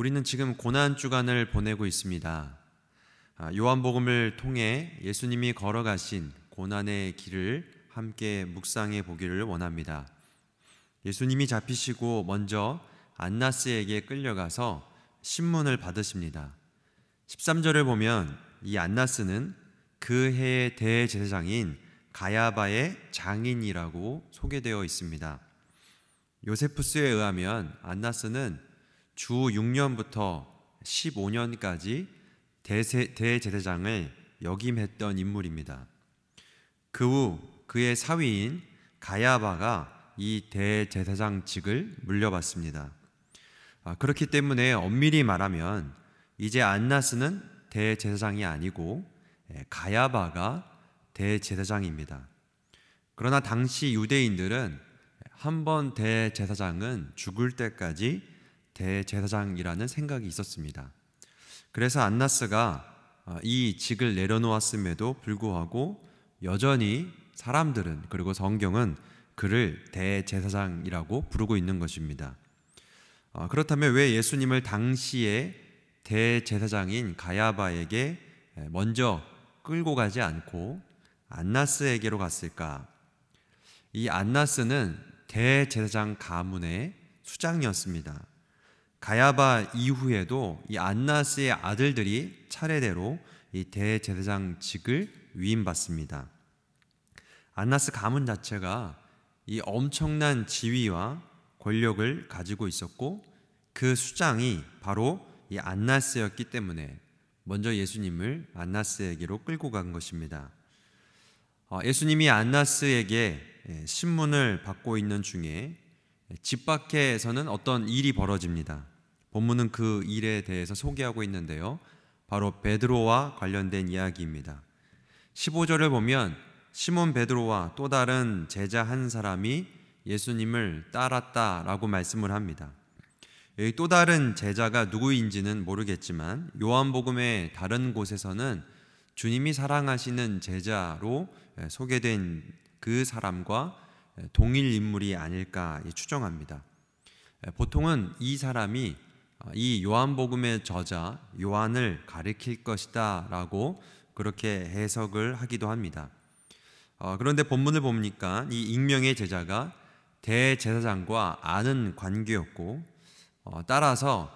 우리는 지금 고난 주간을 보내고 있습니다. 요한복음을 통해 예수님이 걸어가신 고난의 길을 함께 묵상해 보기를 원합니다. 예수님이 잡히시고 먼저 안나스에게 끌려가서 신문을 받으십니다. 13절을 보면 이 안나스는 그 해의 대제사장인 가야바의 장인이라고 소개되어 있습니다. 요세푸스에 의하면 안나스는 주 6년부터 15년까지 대제사장을 역임했던 인물입니다. 그 후 그의 사위인 가야바가 이 대제사장직을 물려받습니다. 그렇기 때문에 엄밀히 말하면 이제 안나스는 대제사장이 아니고 가야바가 대제사장입니다. 그러나 당시 유대인들은 한 번 대제사장은 죽을 때까지 대제사장이라는 생각이 있었습니다. 그래서 안나스가 이 직을 내려놓았음에도 불구하고 여전히 사람들은, 그리고 성경은 그를 대제사장이라고 부르고 있는 것입니다. 그렇다면 왜 예수님을 당시에 대제사장인 가야바에게 먼저 끌고 가지 않고 안나스에게로 갔을까? 이 안나스는 대제사장 가문의 수장이었습니다. 가야바 이후에도 이 안나스의 아들들이 차례대로 이 대제사장직을 위임받습니다. 안나스 가문 자체가 이 엄청난 지위와 권력을 가지고 있었고, 그 수장이 바로 이 안나스였기 때문에 먼저 예수님을 안나스에게로 끌고 간 것입니다. 예수님이 안나스에게 신문을 받고 있는 중에 집 밖에서는 어떤 일이 벌어집니다. 본문은 그 일에 대해서 소개하고 있는데요, 바로 베드로와 관련된 이야기입니다. 15절을 보면 시몬 베드로와 또 다른 제자 한 사람이 예수님을 따랐다라고 말씀을 합니다. 여기 또 다른 제자가 누구인지는 모르겠지만 요한복음의 다른 곳에서는 주님이 사랑하시는 제자로 소개된 그 사람과 동일 인물이 아닐까 추정합니다. 보통은 이 사람이 이 요한복음의 저자 요한을 가리킬 것이다 라고 그렇게 해석을 하기도 합니다. 그런데 본문을 보니까 이 익명의 제자가 대제사장과 아는 관계였고, 따라서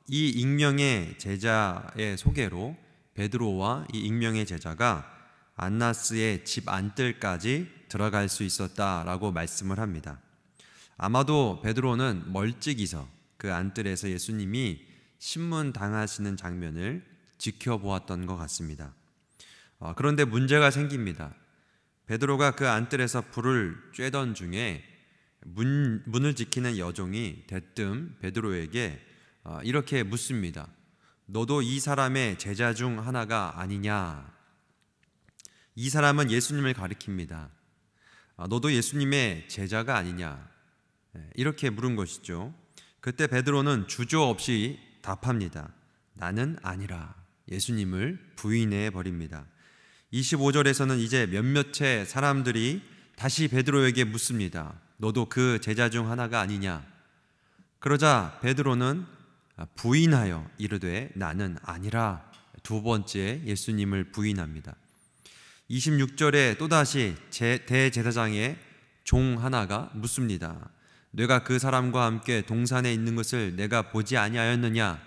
이 익명의 제자의 소개로 베드로와 이 익명의 제자가 안나스의 집 안뜰까지 들어갈 수 있었다라고 말씀을 합니다. 아마도 베드로는 멀찍이서 그 안뜰에서 예수님이 신문 당하시는 장면을 지켜보았던 것 같습니다. 그런데 문제가 생깁니다. 베드로가 그 안뜰에서 불을 쬐던 중에 문을 지키는 여종이 대뜸 베드로에게 이렇게 묻습니다. 너도 이 사람의 제자 중 하나가 아니냐? 이 사람은 예수님을 가리킵니다. 너도 예수님의 제자가 아니냐? 이렇게 물은 것이죠. 그때 베드로는 주저없이 답합니다. 나는 아니라. 예수님을 부인해 버립니다. 25절에서는 이제 몇몇의 사람들이 다시 베드로에게 묻습니다. 너도 그 제자 중 하나가 아니냐? 그러자 베드로는 부인하여 이르되 나는 아니라 두 번째 예수님을 부인합니다. 26절에 또다시 대제사장의 종 하나가 묻습니다. 내가 그 사람과 함께 동산에 있는 것을 내가 보지 아니하였느냐?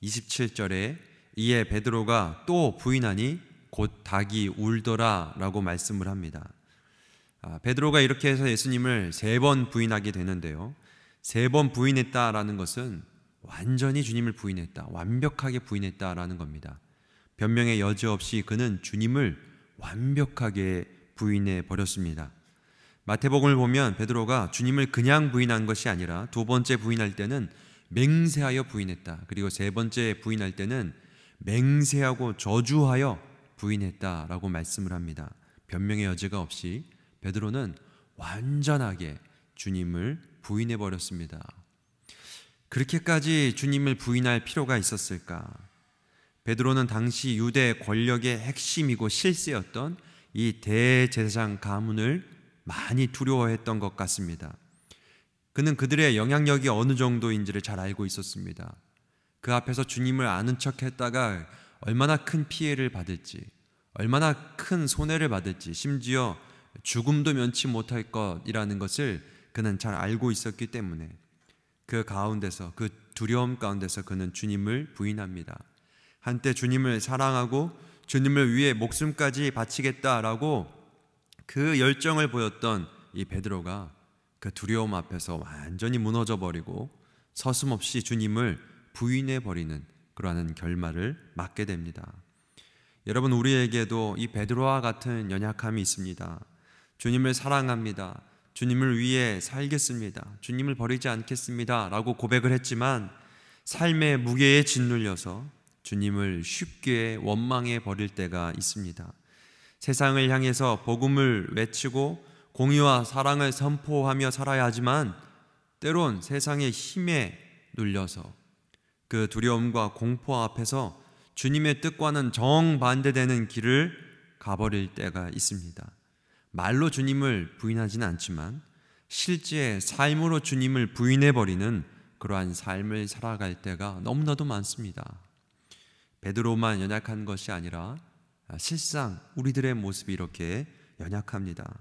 27절에 이에 베드로가 또 부인하니 곧 닭이 울더라 라고 말씀을 합니다. 베드로가 이렇게 해서 예수님을 3번 부인하게 되는데요, 3번 부인했다라는 것은 완전히 주님을 부인했다, 완벽하게 부인했다라는 겁니다. 변명의 여지 없이 그는 주님을 완벽하게 부인해 버렸습니다. 마태복음을 보면 베드로가 주님을 그냥 부인한 것이 아니라 두 번째 부인할 때는 맹세하여 부인했다, 그리고 세 번째 부인할 때는 맹세하고 저주하여 부인했다라고 말씀을 합니다. 변명의 여지가 없이 베드로는 완전하게 주님을 부인해 버렸습니다. 그렇게까지 주님을 부인할 필요가 있었을까? 베드로는 당시 유대 권력의 핵심이고 실세였던 이 대제사장 가문을 많이 두려워했던 것 같습니다. 그는 그들의 영향력이 어느 정도인지를 잘 알고 있었습니다. 그 앞에서 주님을 아는 척했다가 얼마나 큰 피해를 받을지, 얼마나 큰 손해를 받을지, 심지어 죽음도 면치 못할 것이라는 것을 그는 잘 알고 있었기 때문에 그 가운데서, 그 두려움 가운데서 그는 주님을 부인합니다. 한때 주님을 사랑하고 주님을 위해 목숨까지 바치겠다라고 그 열정을 보였던 이 베드로가 그 두려움 앞에서 완전히 무너져 버리고 서슴없이 주님을 부인해 버리는 그러한 결말을 맞게 됩니다. 여러분, 우리에게도 이 베드로와 같은 연약함이 있습니다. 주님을 사랑합니다. 주님을 위해 살겠습니다. 주님을 버리지 않겠습니다 라고 고백을 했지만 삶의 무게에 짓눌려서 주님을 쉽게 원망해 버릴 때가 있습니다. 세상을 향해서 복음을 외치고 공의와 사랑을 선포하며 살아야 하지만 때론 세상의 힘에 눌려서 그 두려움과 공포 앞에서 주님의 뜻과는 정반대되는 길을 가버릴 때가 있습니다. 말로 주님을 부인하지는 않지만 실제 삶으로 주님을 부인해버리는 그러한 삶을 살아갈 때가 너무나도 많습니다. 베드로만 연약한 것이 아니라 실상 우리들의 모습이 이렇게 연약합니다.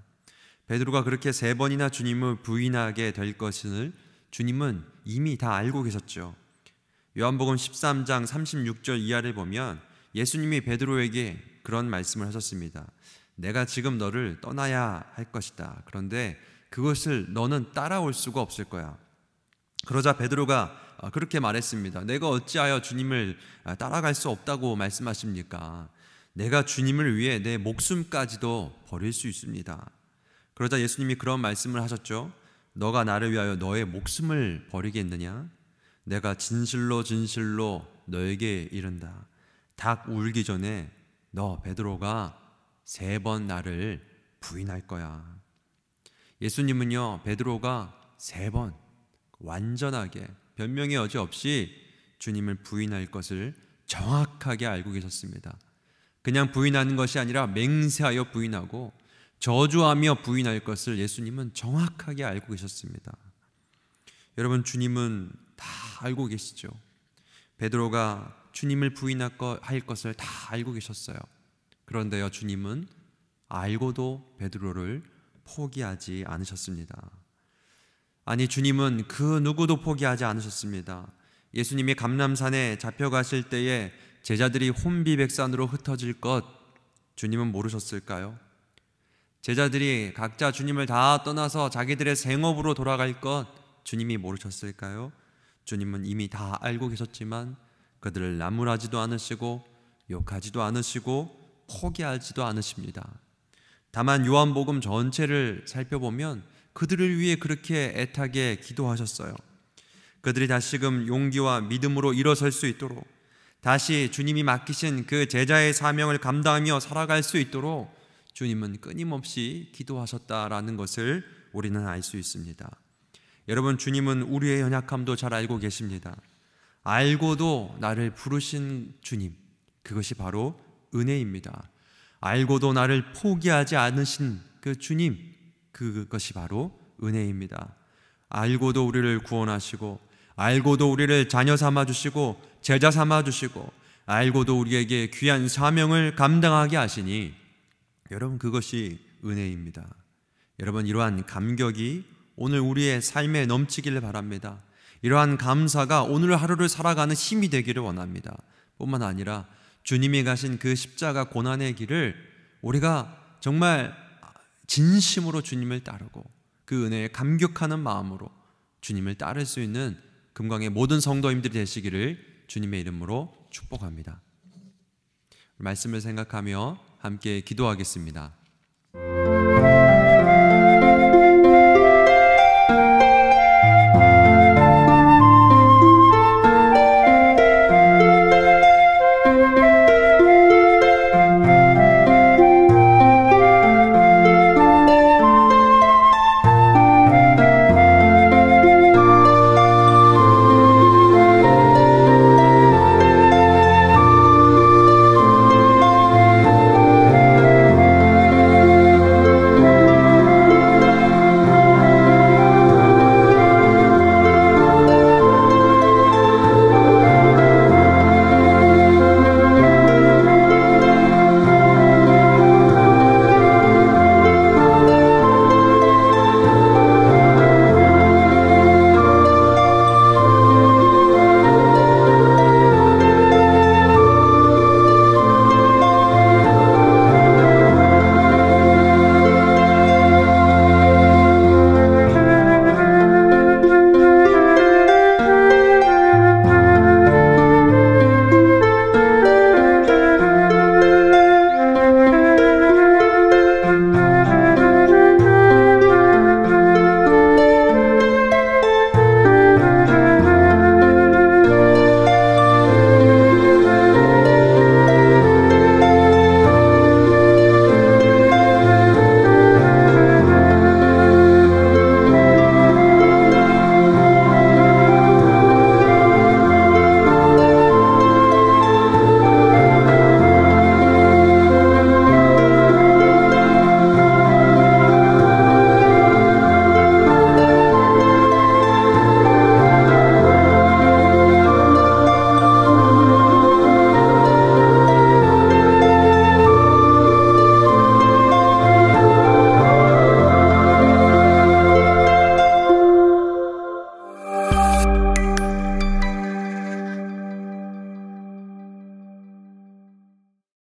베드로가 그렇게 3번이나 주님을 부인하게 될 것을 주님은 이미 다 알고 계셨죠. 요한복음 13장 36절 이하를 보면 예수님이 베드로에게 그런 말씀을 하셨습니다. 내가 지금 너를 떠나야 할 것이다. 그런데 그것을 너는 따라올 수가 없을 거야. 그러자 베드로가 그렇게 말했습니다. 내가 어찌하여 주님을 따라갈 수 없다고 말씀하십니까? 내가 주님을 위해 내 목숨까지도 버릴 수 있습니다. 그러자 예수님이 그런 말씀을 하셨죠. 너가 나를 위하여 너의 목숨을 버리겠느냐? 내가 진실로 진실로 너에게 이른다. 닭 울기 전에 너 베드로가 3번 나를 부인할 거야. 예수님은요, 베드로가 3번 완전하게 변명의 여지 없이 주님을 부인할 것을 정확하게 알고 계셨습니다. 그냥 부인하는 것이 아니라 맹세하여 부인하고 저주하며 부인할 것을 예수님은 정확하게 알고 계셨습니다. 여러분, 주님은 다 알고 계시죠. 베드로가 주님을 부인할 것을 다 알고 계셨어요. 그런데요, 주님은 알고도 베드로를 포기하지 않으셨습니다. 아니, 주님은 그 누구도 포기하지 않으셨습니다. 예수님이 감람산에 잡혀가실 때에 제자들이 혼비백산으로 흩어질 것 주님은 모르셨을까요? 제자들이 각자 주님을 다 떠나서 자기들의 생업으로 돌아갈 것 주님이 모르셨을까요? 주님은 이미 다 알고 계셨지만 그들을 나무라지도 않으시고 욕하지도 않으시고 포기하지도 않으십니다. 다만 요한복음 전체를 살펴보면 그들을 위해 그렇게 애타게 기도하셨어요. 그들이 다시금 용기와 믿음으로 일어설 수 있도록, 다시 주님이 맡기신 그 제자의 사명을 감당하며 살아갈 수 있도록 주님은 끊임없이 기도하셨다라는 것을 우리는 알 수 있습니다. 여러분, 주님은 우리의 연약함도 잘 알고 계십니다. 알고도 나를 부르신 주님, 그것이 바로 은혜입니다. 알고도 나를 포기하지 않으신 그 주님, 그것이 바로 은혜입니다. 알고도 우리를 구원하시고, 알고도 우리를 자녀 삼아주시고 제자 삼아주시고, 알고도 우리에게 귀한 사명을 감당하게 하시니 여러분, 그것이 은혜입니다. 여러분, 이러한 감격이 오늘 우리의 삶에 넘치기를 바랍니다. 이러한 감사가 오늘 하루를 살아가는 힘이 되기를 원합니다. 뿐만 아니라 주님이 가신 그 십자가 고난의 길을 우리가 정말 진심으로 주님을 따르고 그 은혜에 감격하는 마음으로 주님을 따를 수 있는 금강의 모든 성도님들이 되시기를 주님의 이름으로 축복합니다. 말씀을 생각하며 함께 기도하겠습니다.